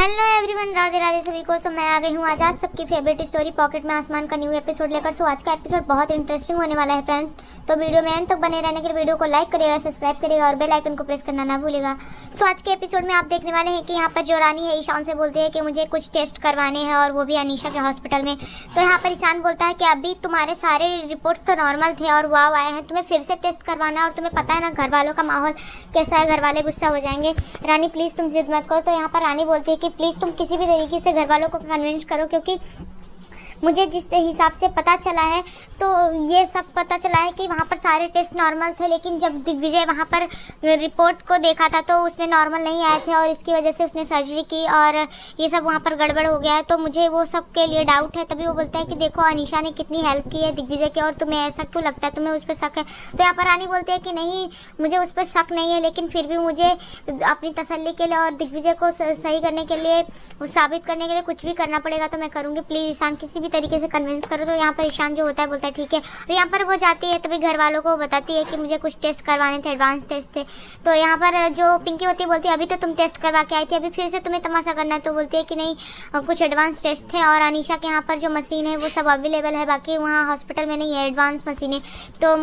Hello everyone, Radhe Radhe सभी को। सो मैं आ गई हूँ आज आप सबकी फेवरेट स्टोरी पॉकेट में आसमान का न्यू एपिसोड लेकर। सो आज का एपिसोड बहुत इंटरेस्टिंग होने वाला है फ्रेंड। तो वीडियो में एंड तक बने रहने के लिए वीडियो को लाइक करिएगा, सब्सक्राइब करिएगा और बेल आइकन को प्रेस करना ना भूलिएगा। सो आज के एपिसोड में आप देखने वाले हैं कि यहाँ पर जो रानी है ईशान से बोलती है कि मुझे कुछ टेस्ट करवाने हैं और वो भी अनीशा के हॉस्पिटल में। तो यहाँ पर ईशान बोलता है कि अभी तुम्हारे सारे रिपोर्ट्स तो नॉर्मल थे और वाव आए हैं, तुम्हें फिर से टेस्ट करवाना है और तुम्हें पता है ना घर वालों का माहौल कैसा है, घर वाले गुस्सा हो जाएंगे। रानी प्लीज़ तुम जिद मत करो। तो यहाँ पर रानी बोलती है कि प्लीज़ तुम किसी भी तरीके से घर वालों को कन्विंस करो, क्योंकि मुझे जिस हिसाब से पता चला है तो ये सब पता चला है कि वहाँ पर सारे टेस्ट नॉर्मल थे, लेकिन जब दिग्विजय वहाँ पर रिपोर्ट को देखा था तो उसमें नॉर्मल नहीं आए थे और इसकी वजह से उसने सर्जरी की और ये सब वहाँ पर गड़बड़ हो गया है। तो मुझे वो सब के लिए डाउट है। तभी वो बोलता है कि देखो अनीशा ने कितनी हेल्प की है दिग्विजय की और तुम्हें ऐसा क्यों लगता है, तुम्हें उस पर शक है। तो यहाँ पर रानी बोलती है कि नहीं, मुझे उस पर शक नहीं है, लेकिन फिर भी मुझे अपनी तसल्ली के लिए और दिग्विजय को सही करने के लिए, साबित करने के लिए कुछ भी करना पड़ेगा तो मैं करूँगी। प्लीज़ ईशान किसी भी तरीके से कन्विंस करो। तो यहाँ पर ईशान जो होता है बोलता है ठीक है। और यहाँ पर वो जाती है तभी घर वालों को बताती है कि मुझे कुछ टेस्ट करवाने थे, एडवांस टेस्ट थे। तो यहाँ पर जो पिंकी होती है बोलती है अभी तो तुम टेस्ट करवा के आई थी, अभी फिर से तुम्हें तमाशा करना है। तो बोलती है कि नहीं, कुछ एडवांस टेस्ट थे और अनीशा के यहाँ पर जो मशीन है वो सब अवेलेबल है, बाकी वहाँ हॉस्पिटल में नहीं है एडवांस मशीनें। तो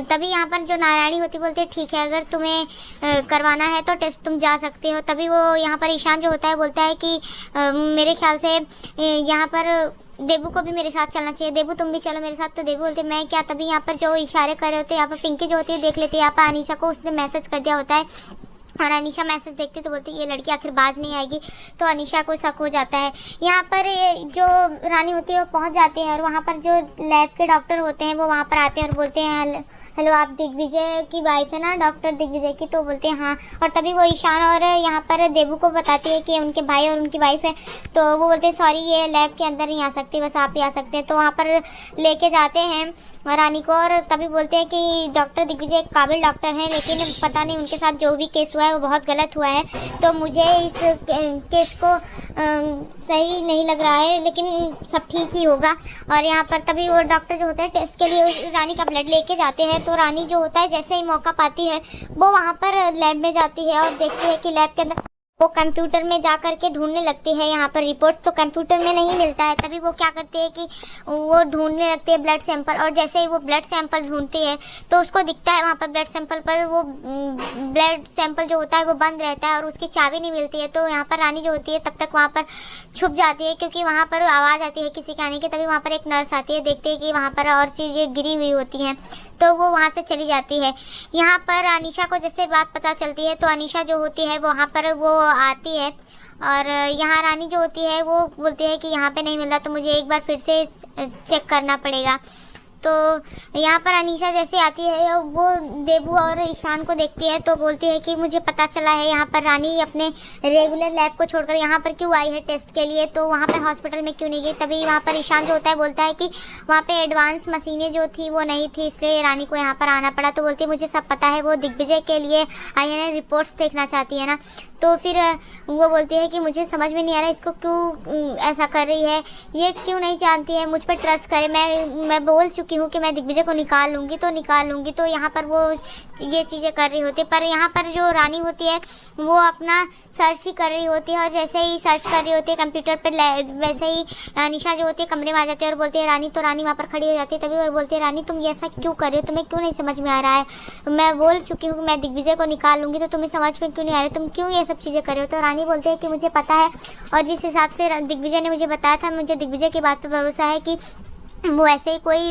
तभी यहाँ पर जो नारायणी होती बोलती है ठीक है, अगर तुम्हें करवाना है तो टेस्ट तुम जा सकते हो। तभी वो यहाँ पर ईशान जो होता है बोलता है कि मेरे ख्याल से यहाँ पर देबू को भी मेरे साथ चलना चाहिए, देबू तुम भी चलो मेरे साथ। तो देबू बोलते मैं क्या। तभी यहाँ पर जो इशारे कर रहे होते हैं यहाँ पर पिंकी जो होती है देख लेती है, यहाँ पर अनीशा को उसने मैसेज कर दिया होता है और अनीशा मैसेज देखती तो बोलती है ये लड़की आखिर बाज नहीं आएगी। तो अनीशा को शक हो जाता है। यहाँ पर जो रानी होती है वो पहुँच जाती है और वहाँ पर जो लैब के डॉक्टर होते हैं वो वहाँ पर आते हैं और बोलते हैं हेलो आप दिग्विजय की वाइफ है ना, डॉक्टर दिग्विजय की। तो बोलते हैं हाँ। और तभी वो ईशान और यहाँ पर देबू को बताती है कि उनके भाई और उनकी वाइफ है। तो वो बोलते हैं सॉरी ये लैब के अंदर नहीं आ सकती, बस आप ही आ सकते हैं। तो वहाँ पर लेके जाते हैं रानी को और तभी बोलते हैं कि डॉक्टर दिग्विजय एक काबिल डॉक्टर हैं, लेकिन पता नहीं उनके साथ जो भी केस हुआ है वो बहुत गलत हुआ है। तो मुझे इस केस को सही नहीं लग रहा है, लेकिन सब ठीक ही होगा। और यहाँ पर तभी वो डॉक्टर जो होता है टेस्ट के लिए रानी का ब्लड लेके जाते हैं। तो रानी जो होता है जैसे ही मौका पाती है वो वहाँ पर लैब में जाती है और देखती है कि लैब के अंदर वो कंप्यूटर में जा कर के ढूंढने लगती है यहाँ पर रिपोर्ट। तो कंप्यूटर में नहीं मिलता है। तभी वो क्या करती है कि वो ढूंढने लगती है ब्लड सैंपल, और जैसे ही वो ब्लड सैंपल ढूंढती है तो उसको दिखता है वहाँ पर ब्लड सैंपल पर वो ब्लड सैंपल जो होता है वो बंद रहता है और उसकी चाबी नहीं मिलती है। तो यहाँ पर रानी जो होती है तब तक वहाँ पर छुप जाती है, क्योंकि वहाँ पर आवाज़ आती है किसी के आने की। तभी वहाँ पर एक नर्स आती है, देखती है कि वहाँ पर और चीज़ें गिरी हुई होती हैं तो वो वहाँ से चली जाती है। यहाँ पर अनीशा को जैसे बात पता चलती है तो अनीशा जो होती है वहाँ पर वो आती है और यहाँ रानी जो होती है वो बोलती है कि यहाँ पे नहीं मिल रहा तो मुझे एक बार फिर से चेक करना पड़ेगा। तो यहाँ पर अनीशा जैसे आती है वो देबू और ईशान को देखती है तो बोलती है कि मुझे पता चला है यहाँ पर रानी अपने रेगुलर लैब को छोड़कर यहाँ पर क्यों आई है टेस्ट के लिए, तो वहाँ पर हॉस्पिटल में क्यों नहीं गई। तभी वहाँ पर ईशान जो होता है बोलता है कि वहाँ पे एडवांस मशीनें जो थी वो नहीं थी, इसलिए रानी को यहाँ पर आना पड़ा। तो बोलती है मुझे सब पता है, वो दिग्विजय के लिए आई है, रिपोर्ट्स देखना चाहती है ना। तो फिर वो बोलती है कि मुझे समझ में नहीं आ रहा इसको क्यों ऐसा कर रही है, ये क्यों नहीं जानती है, मुझ पर ट्रस्ट करे। मैं बोल चुकी हूँ कि मैं दिग्विजय को निकाल लूँगी तो निकाल लूँगी। तो यहाँ पर वो ये चीज़ें कर रही होती है, पर यहाँ पर जो रानी होती है वो अपना सर्च ही कर रही होती है और जैसे ही सर्च कर रही होती है कंप्यूटर पर वैसे ही अनीशा जो होती है कमरे में आ जाती है और बोलती है रानी। तो रानी वहाँ पर खड़ी हो जाती है। तभी और बोलती है रानी तुम ये ऐसा क्यों कर रही हो, तुम्हें क्यों नहीं समझ में आ रहा है, मैं बोल चुकी हूँ कि मैं दिग्विजय को निकाल लूँगी तो तुम्हें समझ में क्यों नहीं आ रही, तुम क्यों ये सब चीज़ें कर रहे हो। तो रानी बोलती है कि मुझे पता है और जिस हिसाब से दिग्विजय ने मुझे बताया था, मुझे दिग्विजय की बात पर भरोसा है कि वो ऐसे ही कोई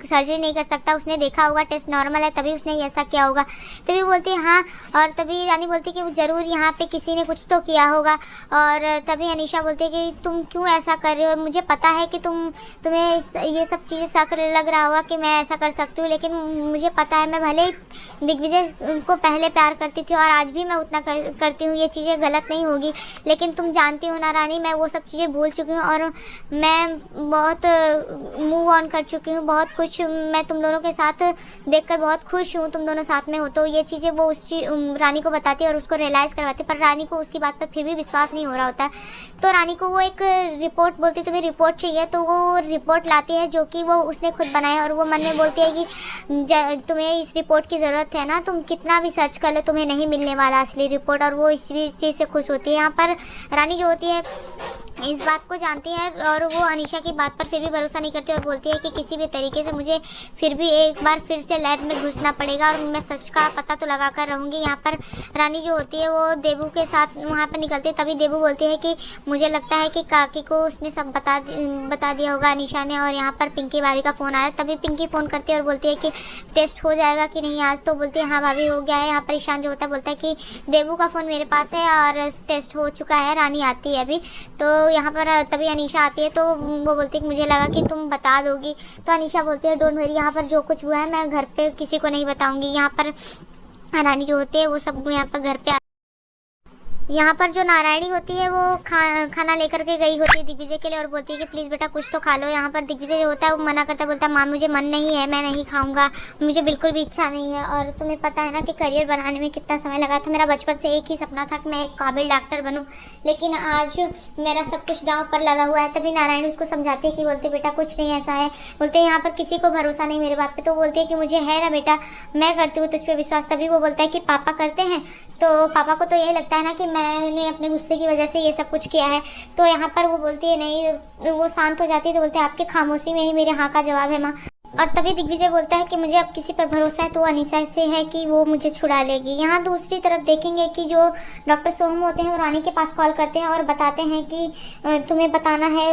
सर्जरी नहीं कर सकता, उसने देखा होगा टेस्ट नॉर्मल है तभी उसने ऐसा किया होगा। तभी बोलती है हाँ। और तभी रानी बोलती है कि ज़रूर यहाँ पे किसी ने कुछ तो किया होगा। और तभी अनीशा बोलती है कि तुम क्यों ऐसा कर रहे हो, मुझे पता है कि तुम्हें ये सब चीज़ें शक लग रहा होगा कि मैं ऐसा कर सकती हूँ, लेकिन मुझे पता है मैं भले ही दिग्विजय को पहले प्यार करती थी और आज भी मैं उतना करती हूँ, ये चीज़ें गलत नहीं होगी, लेकिन तुम जानती हो ना रानी मैं वो सब चीज़ें भूल चुकी हूँ और मैं बहुत मूव ऑन कर चुकी हूँ, बहुत कुछ मैं तुम दोनों के साथ देखकर बहुत खुश हूँ, तुम दोनों साथ में हो। तो ये चीज़ें वो रानी को बताती है और उसको रियलाइज़ करवाती है, पर रानी को उसकी बात पर फिर भी विश्वास नहीं हो रहा होता है। तो रानी को वो एक रिपोर्ट बोलती है, तुम्हें रिपोर्ट चाहिए, तो वो रिपोर्ट लाती है जो कि वो उसने खुद बनाया है, और वो मन में बोलती है कि तुम्हें इस रिपोर्ट की ज़रूरत है ना, तुम कितना भी सर्च कर लो तुम्हें नहीं मिलने वाला असली रिपोर्ट, और वो इस चीज़ से खुश होती है। यहाँ पर रानी जो होती है इस बात को जानती है और वो अनीशा की बात पर फिर भी भरोसा नहीं करती और बोलती है कि किसी भी तरीके से मुझे फिर भी एक बार फिर से लैब में घुसना पड़ेगा और मैं सच का पता तो लगा कर रहूँगी। यहाँ पर रानी जो होती है वो देबू के साथ वहाँ पर निकलती है, तभी देबू बोलती है कि मुझे लगता है कि काकी को उसने सब बता दिया होगा अनीशा ने। और यहाँ पर पिंकी भाभी का फ़ोन आया, तभी पिंकी फ़ोन करती है और बोलती है कि टेस्ट हो जाएगा कि नहीं आज, तो बोलती है हाँ भाभी हो गया है। यहाँ पर ईशान जो होता है बोलता है कि देबू का फ़ोन मेरे पास है और टेस्ट हो चुका है, रानी आती है अभी। तो यहाँ पर तभी अनीशा आती है, तो वो बोलती है कि मुझे लगा कि तुम बता दोगी। तो अनीशा बोलती है डोंट वरी, यहाँ पर जो कुछ हुआ है मैं घर पे किसी को नहीं बताऊंगी। यहाँ पर रानी जो होती है वो सब यहाँ पर घर पे यहाँ पर जो नारायणी होती है वो खाना लेकर के गई होती है दिग्विजय के लिए और बोलती है कि प्लीज़ बेटा कुछ तो खा लो। यहाँ पर दिग्विजय जो होता है वो मना करता है, बोलता है माँ मुझे मन नहीं है, मैं नहीं खाऊंगा, मुझे बिल्कुल भी इच्छा नहीं है। और तुम्हें पता है ना कि करियर बनाने में कितना समय लगा था, मेरा बचपन से एक ही सपना था कि मैं एक काबिल डॉक्टर बनूँ, लेकिन आज मेरा सब कुछ दांव पर लगा हुआ है। तभी नारायणी उसको समझाती है कि बोलते बेटा कुछ नहीं ऐसा है, बोलते हैं यहाँ पर किसी को भरोसा नहीं मेरे बात पर। तो बोलती है कि मुझे है ना बेटा, मैं करती हूँ तुझ पर विश्वास। तभी वो बोलता है कि पापा करते हैं, तो पापा को तो यही लगता है ना कि मैंने अपने गुस्से की वजह से ये सब कुछ किया है। तो यहाँ पर वो बोलती है नहीं, वो शांत हो जाती है, तो बोलते हैं आपकी खामोशी में ही मेरे हाँ का जवाब है माँ। और तभी दिग्विजय बोलता है कि मुझे अब किसी पर भरोसा है तो अनीशा से है कि वो मुझे छुड़ा लेगी। यहाँ दूसरी तरफ देखेंगे कि जो डॉक्टर सोहम होते हैं वो रानी के पास कॉल करते हैं और बताते हैं कि तुम्हें बताना है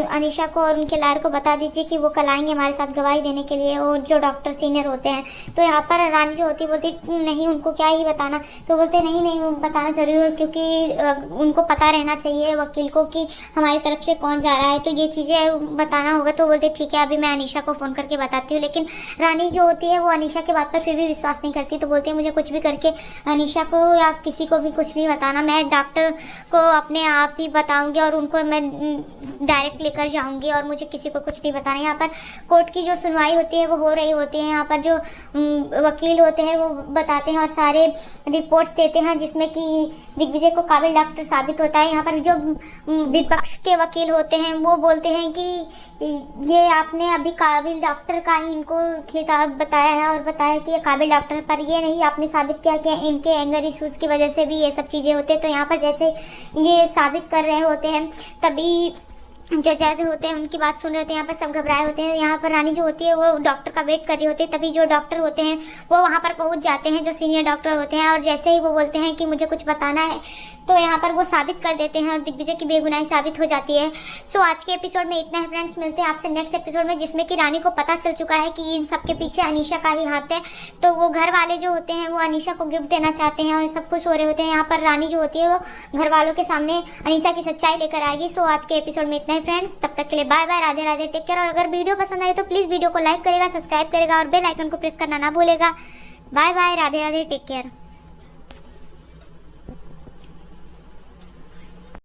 अनीशा को और उनके लायर को बता दीजिए कि वो कल आएंगे हमारे साथ गवाही देने के लिए, और जो डॉक्टर सीनियर होते हैं। तो यहाँ पर रानी जो होती है बोलती नहीं उनको क्या ही बताना, तो बोलते नहीं बताना जरूर है क्योंकि उनको पता रहना चाहिए वकील को कि हमारी तरफ से कौन जा रहा है, तो ये चीज़ें बताना होगा। तो बोलते ठीक है अभी मैं अनीशा को फ़ोन करके बताती हूँ। लेकिन रानी जो होती है वो अनीशा के बात पर फिर भी विश्वास नहीं करती, तो बोलती है मुझे कुछ भी करके अनीशा को या किसी को भी कुछ नहीं बताना, मैं डॉक्टर को अपने आप ही बताऊंगी और उनको मैं डायरेक्ट लेकर जाऊंगी और मुझे किसी को कुछ नहीं बताना। यहाँ पर कोर्ट की जो सुनवाई होती है वो हो रही होती है, यहाँ पर जो वकील होते हैं वो बताते हैं और सारे रिपोर्ट्स देते हैं जिसमें कि दिग्विजय को काबिल डॉक्टर साबित होता है। यहाँ पर जो विपक्ष के वकील होते हैं वो बोलते हैं कि ये आपने अभी काबिल डॉक्टर का ही इनको खिताब बताया है और बताया कि ये काबिल डॉक्टर है, पर ये नहीं आपने साबित किया कि इनके एंगर इश्यूज़ की वजह से भी ये सब चीज़ें होती है। तो यहाँ पर जैसे ये साबित कर रहे होते हैं तभी जो जज होते हैं उनकी बात सुन रहे होते हैं, यहाँ पर सब घबराए होते हैं। यहाँ पर रानी जो होती है वो डॉक्टर का वेट कर रही होती है, तभी जो डॉक्टर होते हैं वो वहाँ पर पहुँच जाते हैं, जो सीनियर डॉक्टर होते हैं, और जैसे ही वो बोलते हैं कि मुझे कुछ बताना है तो यहाँ पर वो साबित कर देते हैं और दिग्विजय की बेगुनाही साबित हो जाती है। सो आज के एपिसोड में इतना है फ्रेंड्स, मिलते हैं आपसे नेक्स्ट एपिसोड में जिसमें कि रानी को पता चल चुका है कि इन सब के पीछे अनीशा का ही हाथ है। तो वो घर वाले जो होते हैं वो अनीशा को गिफ्ट देना चाहते हैं और सब कुछ हो रहे होते हैं। यहाँ पर रानी जो होती है वो घर वालों के सामने अनीशा की सच्चाई लेकर आएगी। सो आज के एपिसोड में इतना ही फ्रेंड्स, तब तक के लिए bye bye, Radhe Radhe, take care. और अगर वीडियो पसंद आए तो प्लीज़ वीडियो को लाइक करेगा, सब्सक्राइब करेगा और बेल आइकन को प्रेस करना ना भूलेगा। Bye bye, Radhe Radhe, take care.